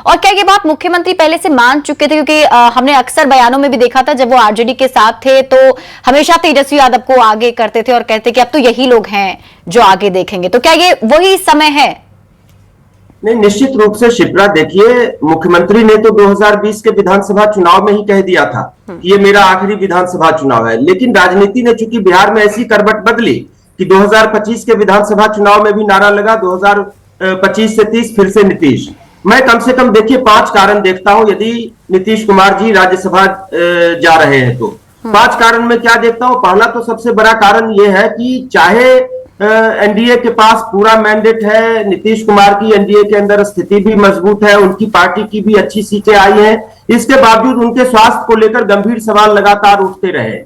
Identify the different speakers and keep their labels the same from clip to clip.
Speaker 1: और क्या ये बात मुख्यमंत्री पहले से मान चुके थे? क्योंकि हमने अक्सर बयानों में भी देखा था जब वो आरजेडी के साथ थे तो हमेशा तेजस्वी यादव को आगे करते थे और कहते कि अब तो यही लोग हैं जो आगे देखेंगे। तो क्या ये वही समय है?
Speaker 2: नहीं, निश्चित रूप से शिप्रा, देखिए, मुख्यमंत्री ने तो 2020 के विधानसभा चुनाव में ही कह दिया था कि ये मेरा आखिरी विधानसभा चुनाव है। लेकिन राजनीति ने चूंकि बिहार में ऐसी करवट बदली कि 2025 के विधानसभा चुनाव में भी नारा लगा 2025 से 30 फिर से नीतीश। मैं कम से कम देखिए 5 कारण देखता हूं यदि नीतीश कुमार जी राज्यसभा जा रहे हैं तो। 5 कारण में क्या देखता हूं? पहला तो सबसे बड़ा कारण यह है कि चाहे एनडीए के पास पूरा मैंडेट है, नीतीश कुमार की एनडीए के अंदर स्थिति भी मजबूत है, उनकी पार्टी की भी अच्छी सीटें आई हैं, इसके बावजूद उनके स्वास्थ्य को लेकर गंभीर सवाल लगातार उठते रहे।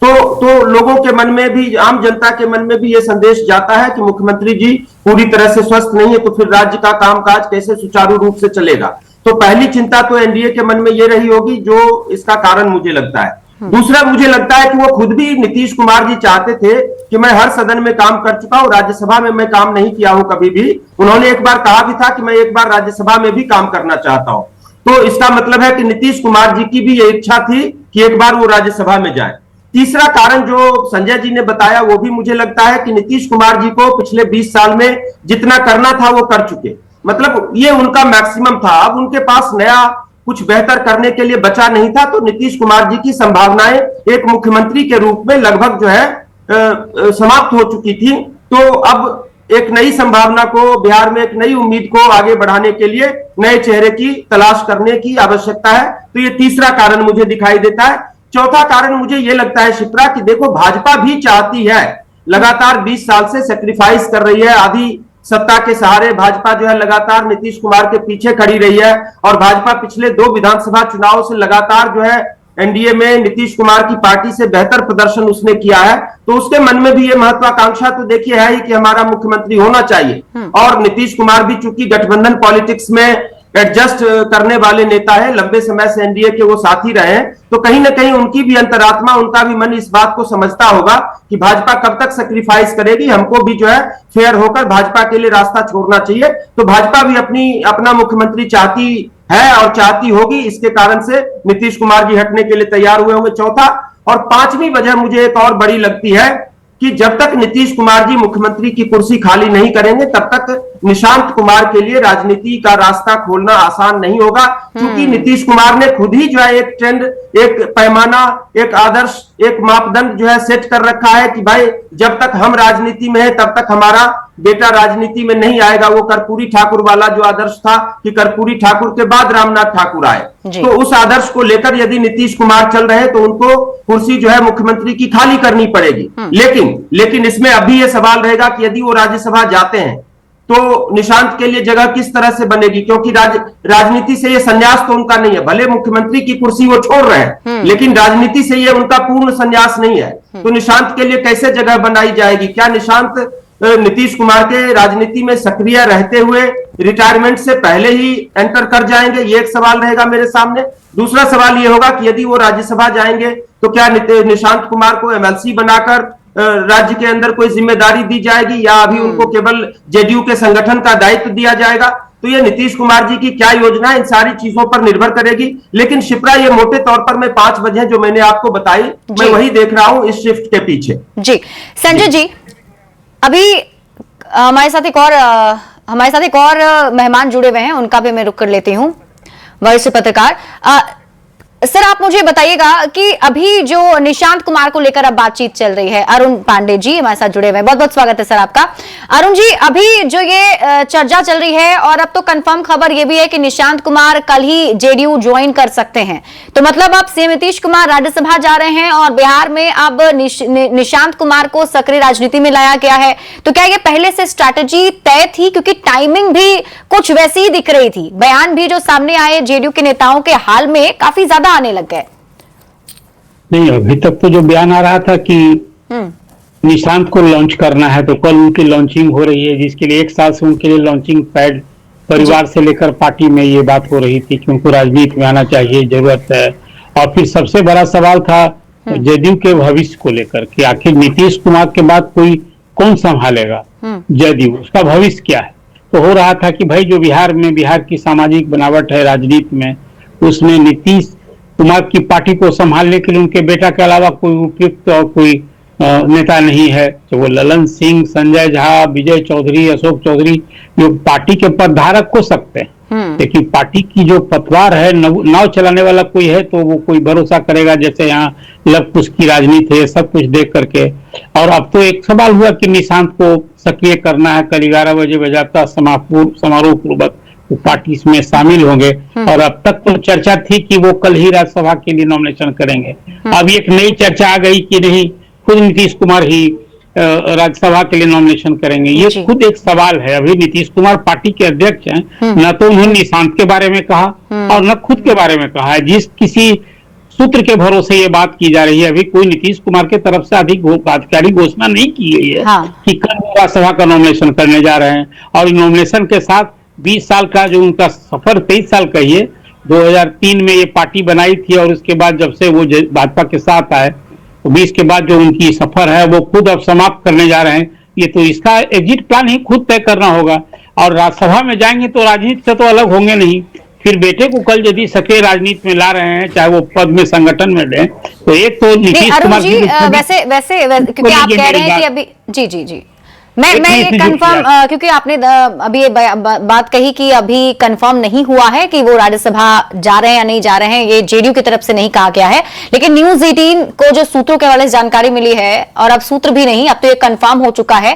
Speaker 2: तो लोगों के मन में भी, आम जनता के मन में भी ये संदेश जाता है कि मुख्यमंत्री जी पूरी तरह से स्वस्थ नहीं है, तो फिर राज्य का कामकाज कैसे सुचारू रूप से चलेगा। तो पहली चिंता तो एनडीए के मन में ये रही होगी, जो इसका कारण मुझे लगता है। दूसरा, मुझे लगता है कि वो खुद भी, नीतीश कुमार जी चाहते थे कि मैं हर सदन में काम कर चुका हूं, राज्यसभा में मैं काम नहीं किया हूं कभी भी। उन्होंने एक बार कहा भी था कि मैं एक बार राज्यसभा में भी काम करना चाहता हूं। तो इसका मतलब है कि नीतीश कुमार जी की भी ये इच्छा थी कि एक बार वो राज्यसभा में जाए। तीसरा कारण जो संजय जी ने बताया वो भी मुझे लगता है कि नीतीश कुमार जी को पिछले 20 साल में जितना करना था वो कर चुके, मतलब ये उनका मैक्सिमम था। अब उनके पास नया कुछ बेहतर करने के लिए बचा नहीं था। तो नीतीश कुमार जी की संभावनाएं एक मुख्यमंत्री के रूप में लगभग जो है समाप्त हो चुकी थी। तो अब एक नई संभावना को, बिहार में एक नई उम्मीद को आगे बढ़ाने के लिए नए चेहरे की तलाश करने की आवश्यकता है। तो ये तीसरा कारण मुझे दिखाई देता है। चौथा कारण मुझे ये लगता है शिप्रा कि देखो, भाजपा भी चाहती है, लगातार 20 साल से सेक्रीफाइस कर रही है, आधी सत्ता के सहारे भाजपा जो है लगातार नीतीश कुमार के पीछे खड़ी रही है। और भाजपा पिछले 2 विधानसभा चुनाव से लगातार जो है एनडीए में नीतीश कुमार की पार्टी से बेहतर प्रदर्शन उसने किया है। तो उसके मन में भी ये महत्वाकांक्षा तो देखिए है ही कि हमारा मुख्यमंत्री होना चाहिए। और नीतीश कुमार भी चूंकि गठबंधन पॉलिटिक्स में एडजस्ट करने वाले नेता है, लंबे समय से एनडीए के वो साथी रहे हैं, तो कहीं ना कहीं उनकी भी अंतरात्मा, उनका भी मन इस बात को समझता होगा कि भाजपा कब तक सैक्रिफाइस करेगी, हमको भी जो है फेयर होकर भाजपा के लिए रास्ता छोड़ना चाहिए। तो भाजपा भी अपना मुख्यमंत्री चाहती है और चाहती होगी, इसके कारण से नीतीश कुमार जी हटने के लिए तैयार हुए होंगे। चौथा और पांचवी वजह मुझे एक और बड़ी लगती है कि जब तक नीतीश कुमार जी मुख्यमंत्री की कुर्सी खाली नहीं करेंगे तब तक निशांत कुमार के लिए राजनीति का रास्ता खोलना आसान नहीं होगा। क्योंकि नीतीश कुमार ने खुद ही जो है एक ट्रेंड, एक पैमाना, एक आदर्श, एक मापदंड जो है सेट कर रखा है कि भाई जब तक हम राजनीति में है तब तक हमारा बेटा राजनीति में नहीं आएगा। वो कर्पूरी ठाकुर वाला जो आदर्श था कि कर्पूरी ठाकुर के बाद रामनाथ ठाकुर आए, तो उस आदर्श को लेकर यदि नीतीश कुमार चल रहे तो उनको कुर्सी जो है मुख्यमंत्री की खाली करनी पड़ेगी। लेकिन इसमें अभी यह सवाल रहेगा कि यदि वो राज्यसभा जाते हैं तो निशांत के लिए जगह किस तरह से बनेगी, क्योंकि राजनीति से ये संन्यास तो उनका नहीं है। भले मुख्यमंत्री की कुर्सी वो छोड़ रहे हैं लेकिन राजनीति से ये उनका पूर्ण संन्यास नहीं है। तो निशांत के लिए कैसे जगह बनाई जाएगी? क्या निशांत नीतीश कुमार के राजनीति में सक्रिय रहते हुए रिटायरमेंट से पहले ही एंटर कर जाएंगे? ये एक सवाल रहेगा मेरे सामने। दूसरा सवाल ये होगा कि यदि वो राज्यसभा जाएंगे तो क्या निशांत कुमार को एमएलसी बनाकर राज्य के अंदर कोई जिम्मेदारी दी जाएगी या अभी उनको केवल जेडीयू के संगठन का दायित्व दिया जाएगा? तो ये नीतीश कुमार जी की क्या योजना है, इन सारी चीजों पर निर्भर करेगी। लेकिन शिप्रा, ये मोटे तौर पर मैं 5 वजह जो मैंने आपको बताई, मैं वही देख रहा हूं इस शिफ्ट के पीछे। जी
Speaker 1: संजय जी, अभी हमारे साथ एक और मेहमान जुड़े हुए हैं, उनका भी मैं रुक कर लेती हूं। वरिष्ठ पत्रकार सर, आप मुझे बताइएगा कि अभी जो निशांत कुमार को लेकर अब बातचीत चल रही है, अरुण पांडे जी हमारे साथ जुड़े हुए हैं, बहुत बहुत स्वागत है सर आपका। अरुण जी, अभी जो ये चर्चा चल रही है और अब तो कंफर्म खबर ये भी है कि निशांत कुमार कल ही जेडीयू ज्वाइन कर सकते हैं, तो मतलब अब सीएम नीतीश कुमार राज्यसभा जा रहे हैं और बिहार में अब निशांत कुमार को सक्रिय राजनीति में लाया गया है। तो क्या ये पहले से स्ट्रैटेजी तय थी? क्योंकि टाइमिंग भी कुछ वैसी ही दिख रही थी, बयान भी जो सामने आए जेडीयू के नेताओं के हाल में काफी ज्यादा आने लग गए।
Speaker 3: नहीं, अभी तक तो जो बयान आ रहा था कि निशांत को लॉन्च करना है, तो कल उनकी लॉन्चिंग हो रही है, जिसके लिए 1 साल से उनके लिए लॉन्चिंग पैड परिवार से लेकर पार्टी में ये बात हो रही थी कि उनको राजनीति में आना चाहिए, जरूरत है। और फिर सबसे बड़ा सवाल था जदयू के भविष्य को लेकर कि आखिर नीतीश कुमार के बाद कोई कौन संभालेगा जदयू, उसका भविष्य क्या है। तो हो रहा था कि भाई जो बिहार की सामाजिक बनावट है राजनीति में, उसमें नीतीश कुमार की पार्टी को संभालने के लिए उनके बेटा के अलावा कोई उपयुक्त और कोई नेता नहीं है। तो वो ललन सिंह, संजय झा, विजय चौधरी, अशोक चौधरी जो पार्टी के पदधारक हो सकते हैं, लेकिन पार्टी की जो पतवार है, नाव चलाने वाला कोई है तो वो कोई भरोसा करेगा जैसे यहाँ लव कुश की राजनीति है, सब कुछ देख करके। और अब तो एक सवाल हुआ कि निशांत को सक्रिय करना है, कल 11 बजे बजाता समारोह पूर्वक वो पार्टी इसमें शामिल होंगे। और अब तक तो चर्चा थी कि वो कल ही राज्यसभा के लिए नॉमिनेशन करेंगे। अब एक नई चर्चा आ गई कि नहीं, खुद नीतीश कुमार ही राज्यसभा के लिए नॉमिनेशन करेंगे। ये खुद एक सवाल है। अभी नीतीश कुमार पार्टी के अध्यक्ष हैं, न तो उन्होंने निशांत के बारे में कहा और न खुद के बारे में कहा है। जिस किसी सूत्र के भरोसे ये बात की जा रही है, अभी कोई नीतीश कुमार के तरफ से आधिकारिक घोषणा नहीं की गई है कि कल राज्यसभा का नॉमिनेशन करने जा रहे हैं। और नॉमिनेशन के साथ 20 साल का जो उनका सफर, 23 साल का ही 2003 में ये पार्टी बनाई थी और उसके बाद जब से वो भाजपा के साथ आए, 20 के बाद जो उनकी सफर है वो खुद अब समाप्त करने जा रहे हैं। ये तो इसका एग्जिट प्लान ही खुद तय करना होगा। और राज्यसभा में जाएंगे तो राजनीति से तो अलग होंगे नहीं। फिर बेटे को कल यदि सक्रिय राजनीति में ला रहे हैं, चाहे वो पद में संगठन में दें, तो एक तो नीतीश कुमार जी
Speaker 1: वैसे क्योंकि आप कह रहे हैं कि अभी जी मैं ये कंफर्म, क्योंकि आपने अभी ये बात कही कि अभी कंफर्म नहीं हुआ है कि वो राज्यसभा जा रहे हैं या नहीं जा रहे हैं, ये जेडीयू की तरफ से नहीं कहा गया है। लेकिन न्यूज 18 को जो सूत्रों के हवाले से जानकारी मिली है, और अब सूत्र भी नहीं, अब तो ये कंफर्म हो चुका है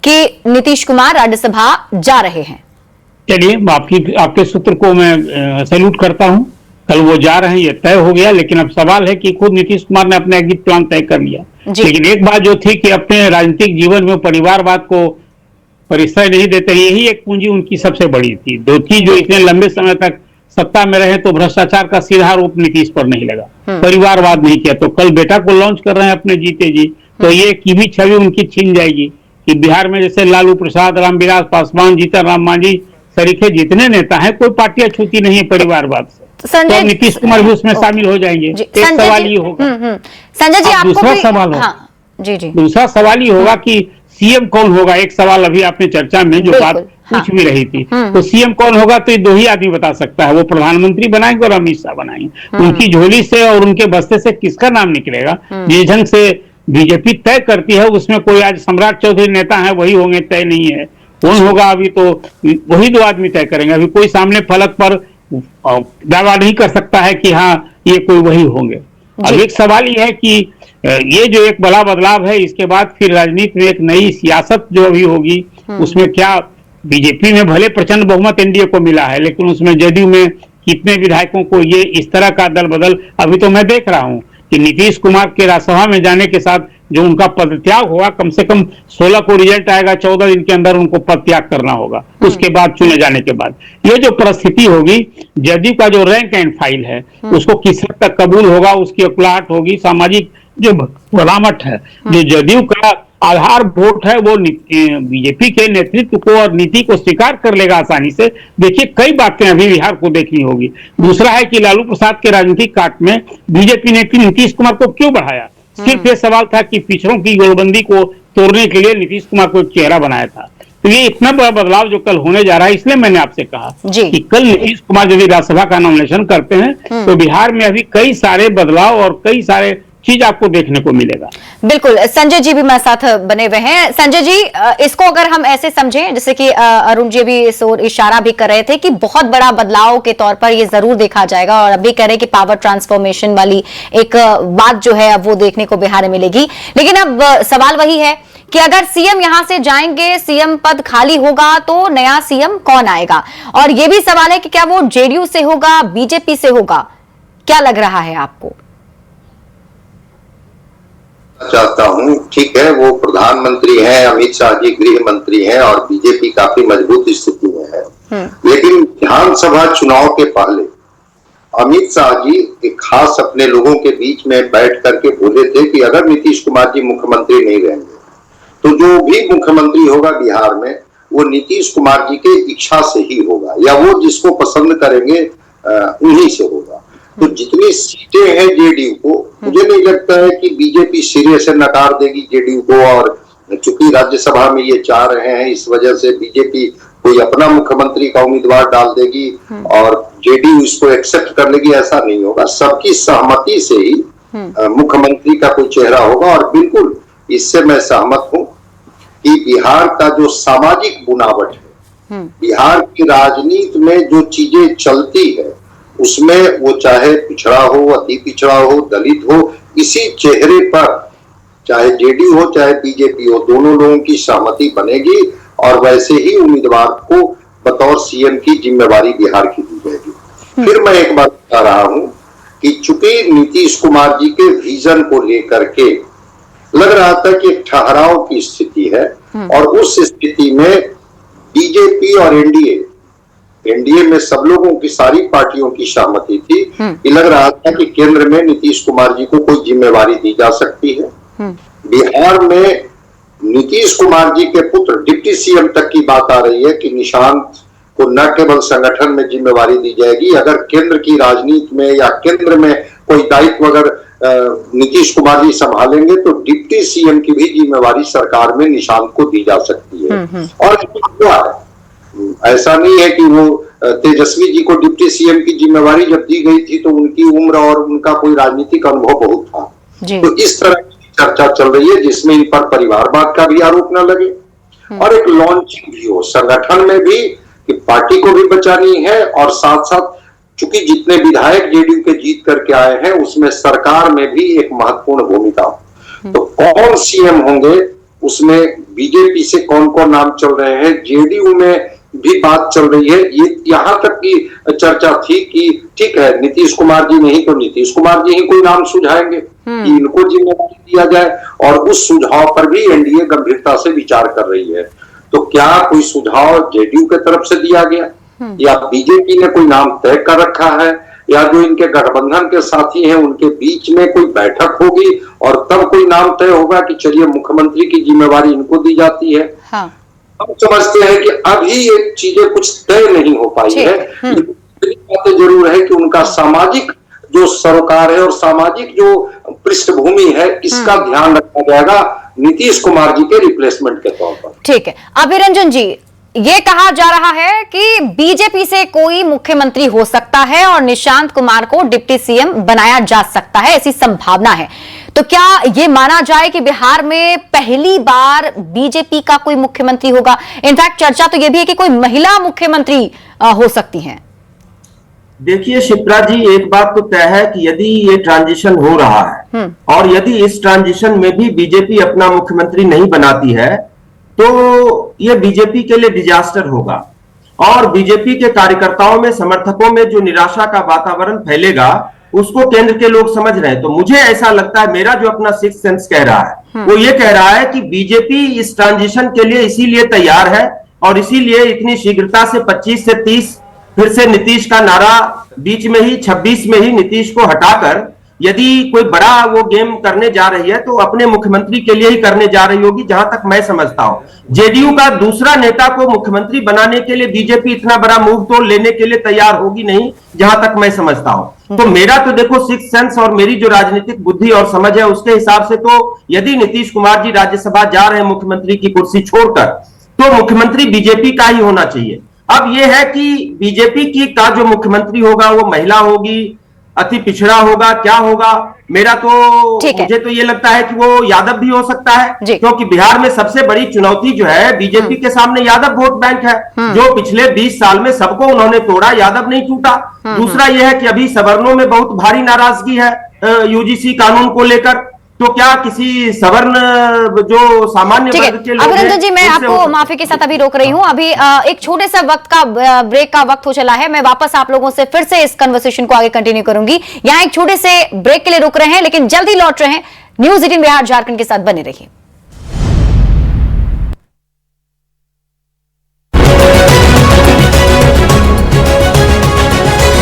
Speaker 1: कि नीतीश कुमार राज्यसभा जा रहे हैं।
Speaker 3: चलिए, आपके सूत्र को मैं सैल्यूट करता हूं। कल वो जा रहे हैं, ये तय हो गया। लेकिन अब सवाल है कि खुद नीतीश कुमार ने अपना एग्जिट प्लान तय कर लिया। लेकिन एक बात जो थी कि अपने राजनीतिक जीवन में परिवारवाद को परिचय नहीं देते, यही एक पूंजी उनकी सबसे बड़ी थी। दो चीज जो इतने लंबे समय तक सत्ता में रहे तो भ्रष्टाचार का सीधा आरोप नीतीश पर नहीं लगा, परिवारवाद नहीं किया। तो कल बेटा को लॉन्च कर रहे हैं अपने जीते जी, तो ये की भी छवि उनकी छीन जाएगी कि बिहार में जैसे लालू प्रसाद, रामविलास पासवान, जीतन राम मांझी सरीखे जितने नेता हैं, कोई पार्टियां छूती नहीं है परिवारवाद से। तो नीतीश कुमार भी उसमें शामिल हो जाएंगे। एक सवाल ये होगा,
Speaker 1: संजय जी,
Speaker 3: दूसरा सवाल होगा, दूसरा सवाल ये होगा कि सीएम कौन होगा। एक सवाल अभी आपने चर्चा में जो बात पूछ भी रही थी, तो सीएम कौन होगा, तो ये दो ही आदमी बता सकता है। वो प्रधानमंत्री बनाएंगे और अमित शाह बनाएंगे। उनकी झोली से और उनके बस्ते से किसका नाम निकलेगा, जिस ढंग से बीजेपी तय करती है, उसमें कोई आज सम्राट चौधरी नेता है वही होंगे, तय नहीं है कौन होगा। अभी तो वही दो आदमी तय करेंगे। अभी कोई सामने फलक पर दावा नहीं कर सकता है कि हाँ ये कोई वही होंगे। अब एक सवाल ये है कि ये जो एक बड़ा बदलाव है, इसके बाद फिर राजनीति में एक नई सियासत जो अभी होगी, उसमें क्या बीजेपी में भले प्रचंड बहुमत एनडीए को मिला है, लेकिन उसमें जदयू में कितने विधायकों को ये इस तरह का दल बदल। अभी तो मैं देख रहा हूं कि नीतीश कुमार के राज्यसभा में जाने के साथ जो उनका पदत्याग होगा, कम से कम 16 को रिजल्ट आएगा, 14 दिन के अंदर उनको पदत्याग करना होगा। उसके बाद चुने जाने के बाद ये जो परिस्थिति होगी, जदयू का जो रैंक एंड फाइल है उसको किस हद तक कबूल होगा, उसकी अकुलाहट होगी। सामाजिक जो बनावट है, जो जदयू का आधार वोट है, वो बीजेपी के नेतृत्व को और नीति को स्वीकार कर लेगा आसानी से। देखिए, कई बातें अभी बिहार को देखनी होगी। दूसरा है कि लालू प्रसाद के राजनीतिक काट में बीजेपी ने नीतीश कुमार को क्यों बढ़ाया। सिर्फ ये सवाल था कि पिछड़ों की गोलबंदी को तोड़ने के लिए नीतीश कुमार को एक चेहरा बनाया था। तो ये इतना बड़ा बदलाव जो कल होने जा रहा है, इसलिए मैंने आपसे कहा कि कल नीतीश कुमार यदि राज्यसभा का नॉमिनेशन करते हैं तो बिहार में अभी कई सारे बदलाव और कई सारे चीज आपको देखने को मिलेगा।
Speaker 1: बिल्कुल, संजय जी भी मेरे साथ बने हुए हैं। संजय जी, इसको अगर हम ऐसे समझें, जैसे कि अरुण जी भी इस ओर इशारा भी कर रहे थे कि बहुत बड़ा बदलाव के तौर पर ये जरूर देखा जाएगा, और अभी कह रहे हैं कि पावर ट्रांसफॉर्मेशन वाली एक बात जो है अब वो देखने को बिहार में मिलेगी। लेकिन अब सवाल वही है कि अगर सीएम यहां से जाएंगे, सीएम पद खाली होगा, तो नया सीएम कौन आएगा। और ये भी सवाल है कि क्या वो जेडीयू से होगा, बीजेपी से होगा, क्या लग रहा है आपको?
Speaker 4: चाहता हूं, ठीक है, वो प्रधानमंत्री हैं, अमित शाह जी गृह मंत्री हैं और बीजेपी काफी मजबूत स्थिति में है। लेकिन विधानसभा चुनाव के पहले अमित शाह जी एक खास अपने लोगों के बीच में बैठ करके बोले थे कि अगर नीतीश कुमार जी मुख्यमंत्री नहीं रहेंगे तो जो भी मुख्यमंत्री होगा बिहार में, वो नीतीश कुमार जी के इच्छा से ही होगा, या वो जिसको पसंद करेंगे उन्हीं से होगा। तो जितनी सीटें हैं जेडीयू को, मुझे नहीं लगता है कि बीजेपी सिरे से नकार देगी जेडीयू को। और चूंकि राज्यसभा में ये चाह रहे हैं, इस वजह से बीजेपी कोई अपना मुख्यमंत्री का उम्मीदवार डाल देगी और जेडीयू इसको एक्सेप्ट कर लेगी, ऐसा नहीं होगा। सबकी सहमति से ही मुख्यमंत्री का कोई चेहरा होगा। और बिल्कुल इससे मैं सहमत हूं कि बिहार का जो सामाजिक बुनावट है, बिहार की राजनीति में जो चीजें चलती है, उसमें वो चाहे पिछड़ा हो, अति पिछड़ा हो, दलित हो, इसी चेहरे पर चाहे जेडीयू हो चाहे बीजेपी हो, दोनों लोगों की सहमति बनेगी और वैसे ही उम्मीदवार को बतौर सीएम की जिम्मेवारी बिहार की दी जाएगी। फिर मैं एक बात बता रहा हूं कि चूंकि नीतीश कुमार जी के विजन को लेकर के लग रहा था कि एक ठहराव की स्थिति है, और उस स्थिति में बीजेपी और एनडीए में सब लोगों की, सारी पार्टियों की सहमति थी कि लग रहा था कि केंद्र में नीतीश कुमार जी को कोई जिम्मेवारी दी जा सकती है। बिहार में नीतीश कुमार जी के पुत्र डिप्टी सीएम तक की बात आ रही है कि निशांत को न केवल संगठन में जिम्मेवारी दी जाएगी, अगर केंद्र की राजनीति में या केंद्र में कोई दायित्व अगर नीतीश कुमार जी संभालेंगे तो डिप्टी सीएम की भी जिम्मेवारी सरकार में निशांत को दी जा सकती है। और ऐसा नहीं है कि वो तेजस्वी जी को डिप्टी सीएम की जिम्मेवारी जब दी गई थी तो उनकी उम्र और उनका कोई राजनीतिक अनुभव बहुत था। तो इस तरह की चर्चा चल रही है जिसमें इन पर परिवारवाद का भी आरोप न लगे और एक लॉन्चिंग भी हो संगठन में भी, कि पार्टी को भी बचानी है और साथ साथ चूंकि जितने विधायक जेडीयू के जीत करके आए हैं उसमें सरकार में भी एक महत्वपूर्ण भूमिका। तो कौन सीएम होंगे उसमें बीजेपी से कौन कौन नाम चल रहे हैं, जेडीयू में भी बात चल रही है। ये यहां तक की चर्चा थी कि ठीक है नीतीश कुमार जी नहीं तो नीतीश कुमार जी ही कोई नाम सुझाएंगे कि इनको जिम्मेदारी दिया जाए, और उस सुझाव पर भी एनडीए गंभीरता से विचार कर रही है। तो क्या कोई सुझाव जेडीयू के तरफ से दिया गया या बीजेपी ने कोई नाम तय कर रखा है, या जो इनके गठबंधन के साथी हैं उनके बीच में कोई बैठक होगी और तब कोई नाम तय होगा कि चलिए मुख्यमंत्री की जिम्मेवारी इनको दी जाती है।
Speaker 1: हाँ।
Speaker 4: हम समझते हैं कि अभी ये चीजें कुछ तय नहीं हो पाई है। बात जरूर है कि उनका सामाजिक जो सरोकार है और सामाजिक जो पृष्ठभूमि है इसका ध्यान रखा जाएगा नीतीश कुमार जी के रिप्लेसमेंट के तौर पर। ठीक है।
Speaker 1: अभिरंजन जी, ये कहा जा रहा है कि बीजेपी से कोई मुख्यमंत्री हो सकता है और निशांत कुमार को डिप्टी सीएम बनाया जा सकता है, ऐसी संभावना है। तो क्या ये माना जाए कि बिहार में पहली बार बीजेपी का कोई मुख्यमंत्री होगा? इनफैक्ट चर्चा तो ये भी है कि कोई महिला मुख्यमंत्री हो सकती हैं।
Speaker 2: देखिए शिप्रा जी, एक बात तो तय है कि यदि ये ट्रांजिशन हो रहा है और यदि इस ट्रांजिशन में भी बीजेपी अपना मुख्यमंत्री नहीं बनाती है तो ये बीजेपी के लिए डिजास्टर होगा और बीजेपी के कार्यकर्ताओं में, समर्थकों में जो निराशा का वातावरण फैलेगा उसको केंद्र के लोग समझ रहे हैं। तो मुझे ऐसा लगता है, मेरा जो अपना सिक्स सेंस कह रहा है वो ये कह रहा है कि बीजेपी इस ट्रांजिशन के लिए इसीलिए तैयार है और इसीलिए इतनी शीघ्रता से 25 से 30 फिर से नीतीश का नारा बीच में ही 26 में ही नीतीश को हटाकर यदि कोई बड़ा वो गेम करने जा रही है तो अपने मुख्यमंत्री के लिए ही करने जा रही होगी, जहां तक मैं समझता हूं। जेडीयू का दूसरा नेता को मुख्यमंत्री बनाने के लिए बीजेपी इतना बड़ा मूव तो लेने के लिए तैयार होगी नहीं, जहां तक मैं समझता हूं। तो मेरा तो देखो सिक्स सेंस और मेरी जो राजनीतिक बुद्धि और समझ है उसके हिसाब से तो यदि नीतीश कुमार जी राज्यसभा जा रहे हैं मुख्यमंत्री की कुर्सी छोड़कर तो मुख्यमंत्री बीजेपी का ही होना चाहिए। अब यह है कि बीजेपी की का जो मुख्यमंत्री होगा वो महिला होगी, अति पिछड़ा होगा, क्या होगा, मेरा तो मुझे तो ये लगता है कि वो यादव भी हो सकता है, क्योंकि बिहार में सबसे बड़ी चुनौती जो है बीजेपी के सामने यादव वोट बैंक है, जो पिछले 20 साल में सबको उन्होंने तोड़ा, यादव नहीं टूटा। दूसरा यह है कि अभी सवर्णों में बहुत भारी नाराजगी है यूजीसी कानून को लेकर, तो क्या किसी सवर्ण जो सामान्य वर्ग के लोग हैं।
Speaker 1: अभिरंजन जी, मैं आपको माफी के साथ अभी रोक रही हूं। अभी एक छोटे से वक्त का ब्रेक का वक्त हो चला है। मैं वापस आप लोगों से फिर से इस कन्वर्सेशन को आगे कंटिन्यू करूंगी। यहाँ एक छोटे से ब्रेक के लिए रुक रहे हैं लेकिन जल्दी लौट रहे हैं। न्यूज़ 18 बिहार झारखंड के साथ बने रहिए।